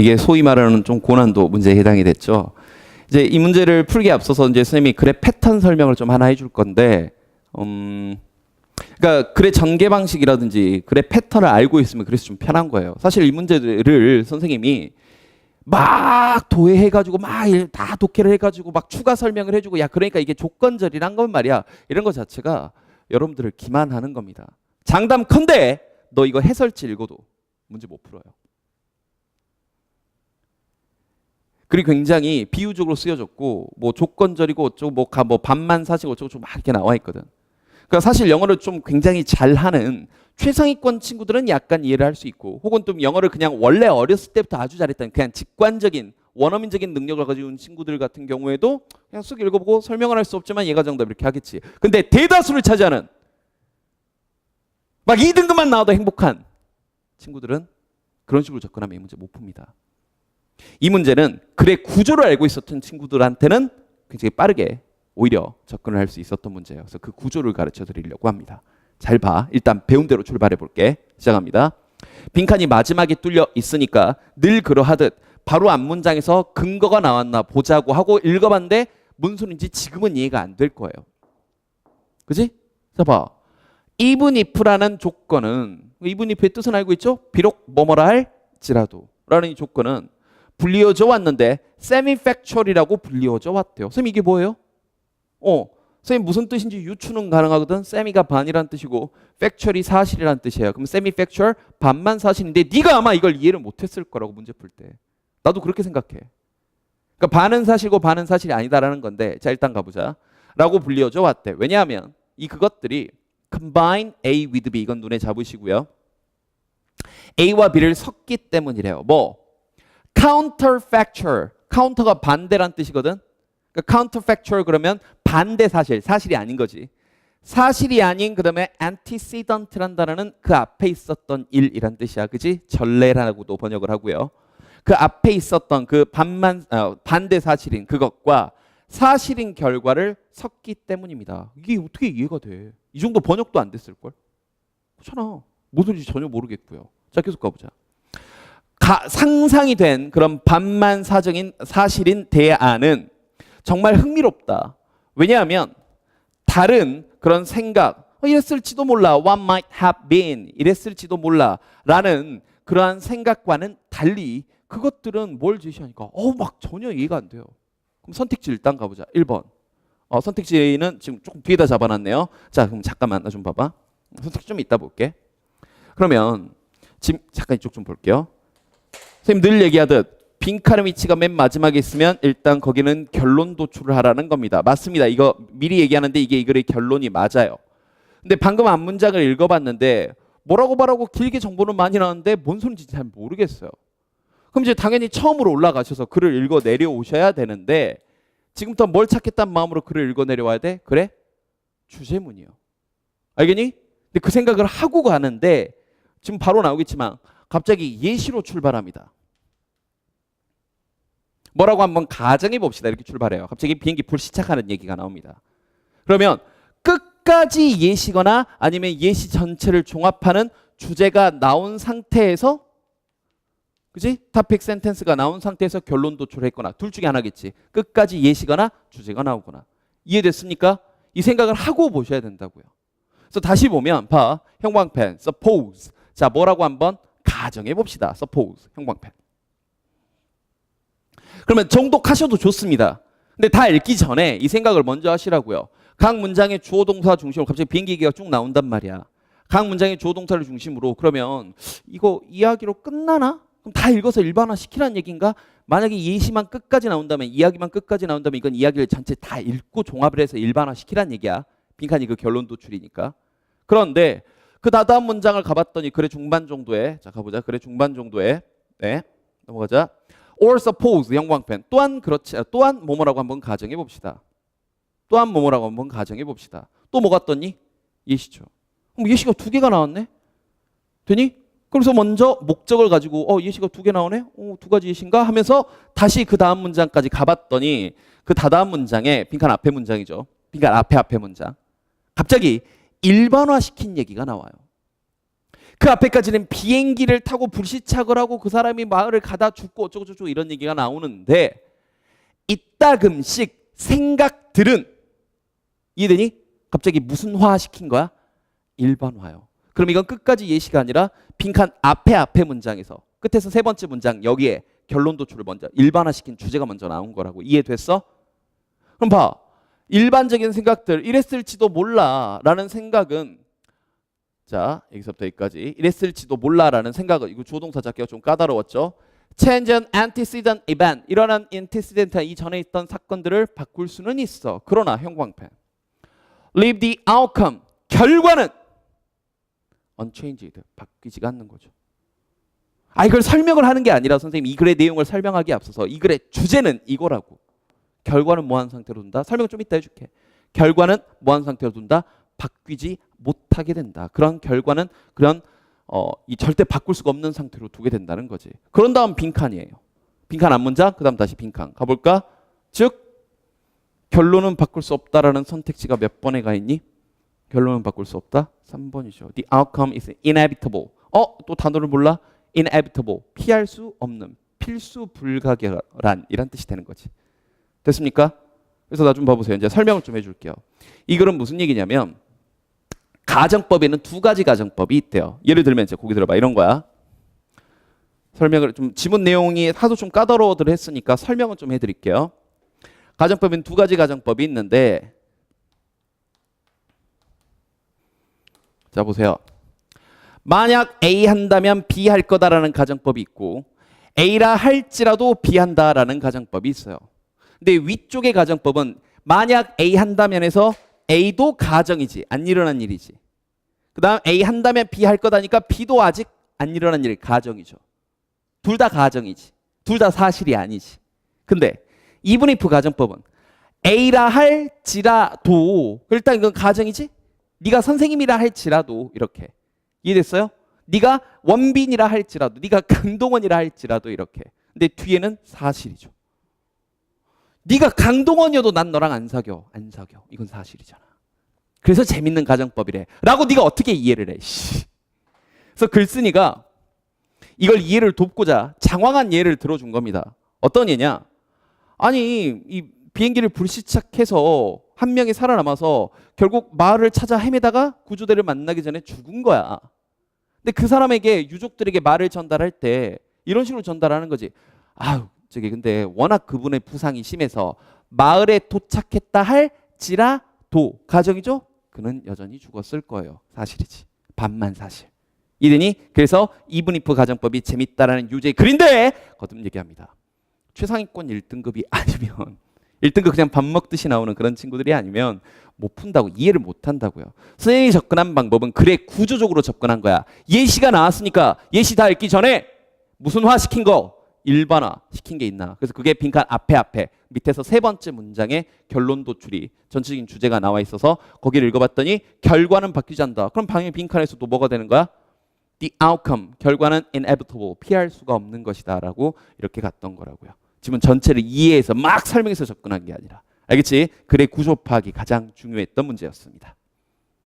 이게 소위 말하는 좀 고난도 문제에 해당이 됐죠. 이제 이 문제를 풀기에 앞서서 이제 선생님이 글의 패턴 설명을 좀 하나 해줄 건데, 그러니까 글의 전개 방식이라든지 글의 패턴을 알고 있으면 그래서 좀 편한 거예요. 사실 이 문제를 선생님이 막 도해해가지고 막 다 독해를 해가지고 막 추가 설명을 해주고, 야 그러니까 이게 조건절이란 건 말이야, 이런 것 자체가 여러분들을 기만하는 겁니다. 장담컨대 너 이거 해설지 읽어도 문제 못 풀어요. 글이 굉장히 비유적으로 쓰여졌고, 뭐 조건절이고 어쩌고 뭐 반만 사시고 어쩌고 막 이렇게 나와 있거든. 그러니까 사실 영어를 좀 굉장히 잘하는 최상위권 친구들은 약간 이해를 할 수 있고, 혹은 또 영어를 그냥 원래 어렸을 때부터 아주 잘했던 그냥 직관적인 원어민적인 능력을 가지고 있는 친구들 같은 경우에도 그냥 쓱 읽어보고 설명을 할 수 없지만 얘가 정답 이렇게 하겠지. 근데 대다수를 차지하는 막 2등급만 나와도 행복한 친구들은 그런 식으로 접근하면 이 문제 못 풉니다. 이 문제는 글의 구조를 알고 있었던 친구들한테는 굉장히 빠르게 오히려 접근을 할 수 있었던 문제예요. 그래서 그 구조를 가르쳐 드리려고 합니다. 잘 봐. 일단 배운 대로 출발해 볼게. 시작합니다. 빈칸이 마지막에 뚫려 있으니까 늘 그러하듯 바로 앞 문장에서 근거가 나왔나 보자고 하고 읽어봤는데 뭔 소린지 지금은 이해가 안 될 거예요. 그지? 자 봐. even if라는 조건은, even if의 뜻은 알고 있죠? 비록 뭐뭐라 할지라도 라는 이 조건은 불리어져 왔는데 semi-factual이라고 불리어져 왔대요. 선생님 이게 뭐예요? 선생님 무슨 뜻인지 유추는 가능하거든. semi가 반이란 뜻이고 factual이 사실이란 뜻이에요. 그럼 semi-factual 반만 사실인데 네가 아마 이걸 이해를 못했을 거라고 문제 풀 때. 나도 그렇게 생각해. 그러니까 반은 사실고 반은 사실이 아니다라는 건데, 자 일단 가보자. 라고 불리어져 왔대. 왜냐하면 이 그것들이 combine A with B, 이건 눈에 잡으시고요. A와 B를 섞기 때문이래요. 뭐? counterfactual, counter가 반대란 뜻이거든. 그러니까 counterfactual 그러면 반대 사실, 사실이 아닌 거지. 사실이 아닌 그 다음에 antecedent란 단어는 그 앞에 있었던 일이란 뜻이야. 그지? 전례라고도 번역을 하고요. 그 앞에 있었던 그 반대 사실인 그것과 사실인 결과를 섞기 때문입니다. 이게 어떻게 이해가 돼? 이 정도 번역도 안 됐을걸? 그렇잖아. 무슨지 전혀 모르겠고요. 자 계속 가보자. 상상이 된 그런 반만 사실인 대안은 정말 흥미롭다. 왜냐하면 다른 그런 생각, 이랬을지도 몰라, what might have been, 이랬을지도 몰라 라는 그러한 생각과는 달리 그것들은 뭘 제시하니까 막 전혀 이해가 안 돼요. 그럼 선택지 일단 가보자. 1번. 선택지는 지금 조금 뒤에다 잡아놨네요. 자 그럼 잠깐만 나 좀 봐봐. 선택지 좀 이따 볼게. 그러면 지금 잠깐 이쪽 좀 볼게요. 선생님 늘 얘기하듯 빈칸의 위치가 맨 마지막에 있으면 일단 거기는 결론 도출을 하라는 겁니다. 맞습니다. 이거 미리 얘기하는데 이게 이 글의 결론이 맞아요. 근데 방금 앞 문장을 읽어봤는데 뭐라고 길게 정보는 많이 나왔는데 뭔 소리인지 잘 모르겠어요. 그럼 이제 당연히 처음으로 올라가셔서 글을 읽어 내려오셔야 되는데, 지금부터 뭘 찾겠다는 마음으로 글을 읽어 내려와야 돼? 그래? 주제문이요. 알겠니? 근데 그 생각을 하고 가는데 지금 바로 나오겠지만 갑자기 예시로 출발합니다. 뭐라고 한번 가정해 봅시다. 이렇게 출발해요. 갑자기 비행기 불시착하는 얘기가 나옵니다. 그러면 끝까지 예시거나 아니면 예시 전체를 종합하는 주제가 나온 상태에서, 그지? 토픽 센텐스가 나온 상태에서 결론 도출했거나 둘 중에 하나겠지. 끝까지 예시거나 주제가 나오거나. 이해됐습니까? 이 생각을 하고 보셔야 된다고요. 그래서 다시 보면 봐. 형광펜 suppose. 자 뭐라고 한번 가정해 봅시다. suppose 형광펜. 그러면 정독하셔도 좋습니다. 근데 다 읽기 전에 이 생각을 먼저 하시라고요. 각 문장의 주어 동사 중심으로 갑자기 비행기 얘기가 쭉 나온단 말이야. 각 문장의 주어 동사를 중심으로 그러면 이거 이야기로 끝나나? 그럼 다 읽어서 일반화 시키라는 얘기인가? 만약에 예시만 끝까지 나온다면, 이야기만 끝까지 나온다면 이건 이야기를 전체 다 읽고 종합을 해서 일반화 시키라는 얘기야. 빈칸이 그 결론 도출이니까. 그런데 그 다다음 문장을 가봤더니 글의 중반 정도에, 자 가보자. 글의 중반 정도에, 네 넘어가자. or suppose 형광펜. 또한 그렇지, 또한 뭐뭐라고 한번 가정해 봅시다. 또한 뭐뭐라고 한번 가정해 봅시다. 또 뭐가 떴니? 예시죠. 그럼 예시가 2개가 나왔네? 되니? 그래서 먼저 목적을 가지고 예시가 2개 나오네? 2가지 예시인가? 하면서 다시 그 다음 문장까지 가봤더니 그 다다음 문장에, 빈칸 앞에 문장이죠. 빈칸 앞에 문장. 갑자기 일반화시킨 얘기가 나와요. 그 앞에까지는 비행기를 타고 불시착을 하고 그 사람이 마을을 가다 죽고 어쩌고저쩌고 이런 얘기가 나오는데 이따금씩 생각들은 이해되니? 갑자기 무슨 화 시킨 거야? 일반화요. 그럼 이건 끝까지 예시가 아니라 빈칸 앞에 문장에서 끝에서 세 번째 문장 여기에 결론 도출을 먼저 일반화시킨 주제가 먼저 나온 거라고. 이해됐어? 그럼 봐. 일반적인 생각들 이랬을지도 몰라 라는 생각은 자 여기서부터 여기까지 이랬을지도 몰라 라는 생각은 이거 조동사 잡기가 좀 까다로웠죠. change an antecedent event 일어난 antecedent 이전에 있던 사건들을 바꿀 수는 있어. 그러나 형광펜 leave the outcome 결과는 unchanged 바뀌지가 않는 거죠. 이걸 설명을 하는 게 아니라 선생님 이 글의 내용을 설명하기에 앞서서 이 글의 주제는 이거라고. 결과는 뭐한 상태로 둔다? 설명 좀 이따 해줄게. 결과는 뭐한 상태로 둔다? 바뀌지 못하게 된다. 그런 결과는 그런 이 절대 바꿀 수가 없는 상태로 두게 된다는 거지. 그런 다음 빈칸이에요. 빈칸 앞 문장 그 다음 다시 빈칸 가볼까? 즉 결론은 바꿀 수 없다라는 선택지가 몇 번에 가 있니? 결론은 바꿀 수 없다? 3번이죠. The outcome is inevitable. 또 단어를 몰라? inevitable. 피할 수 없는, 필수 불가결한 이란 뜻이 되는 거지. 됐습니까? 그래서 나 좀 봐보세요. 이제 설명을 좀 해줄게요. 이 글은 무슨 얘기냐면 가정법에는 두 가지 가정법이 있대요. 예를 들면 이제 거기 들어봐. 이런 거야. 설명을 좀 지문 내용이 하도 좀 까다로워들 했으니까 설명을 좀 해드릴게요. 가정법에는 두 가지 가정법이 있는데 자 보세요. 만약 A 한다면 B 할 거다라는 가정법이 있고 A라 할지라도 B 한다라는 가정법이 있어요. 근데 위쪽의 가정법은 만약 A 한다면에서 A도 가정이지 안 일어난 일이지. 그 다음 A 한다면 B 할 거다니까 B도 아직 안 일어난 일 가정이죠. 둘 다 가정이지. 둘 다 사실이 아니지. 근데 even if 가정법은 A라 할지라도 일단 이건 가정이지. 네가 선생님이라 할지라도 이렇게 이해됐어요? 네가 원빈이라 할지라도 네가 강동원이라 할지라도 이렇게. 근데 뒤에는 사실이죠. 네가 강동원이어도 난 너랑 안 사겨. 안 사겨. 이건 사실이잖아. 그래서 재밌는 가정법이래. 라고 네가 어떻게 이해를 해. 그래서 글쓴이가 이걸 이해를 돕고자 장황한 예를 들어준 겁니다. 어떤 예냐. 아니 이 비행기를 불시착해서 한 명이 살아남아서 결국 마을을 찾아 헤매다가 구조대를 만나기 전에 죽은 거야. 근데 그 사람에게 유족들에게 말을 전달할 때 이런 식으로 전달하는 거지. 저기 근데 워낙 그분의 부상이 심해서 마을에 도착했다 할지라도 가정이죠? 그는 여전히 죽었을 거예요. 사실이지. 반만 사실. 이더니 그래서 even if 가정법이 재밌다라는 유제의 글인데 거듭 얘기합니다. 최상위권 1등급이 아니면 1등급 그냥 밥 먹듯이 나오는 그런 친구들이 아니면 못 푼다고 이해를 못 한다고요. 선생님이 접근한 방법은 글의 구조적으로 접근한 거야. 예시가 나왔으니까 예시 다 읽기 전에 무슨 화 시킨 거? 일반화 시킨 게 있나. 그래서 그게 빈칸 앞에 밑에서 세 번째 문장에 결론 도출이 전체적인 주제가 나와 있어서 거기를 읽어봤더니 결과는 바뀌지 않는다. 그럼 방향 빈칸에서 또 뭐가 되는 거야? The outcome 결과는 inevitable 피할 수가 없는 것이다 라고 이렇게 갔던 거라고요. 지금 전체를 이해해서 막 설명해서 접근한 게 아니라 알겠지? 글의 구조 파악이 가장 중요했던 문제였습니다.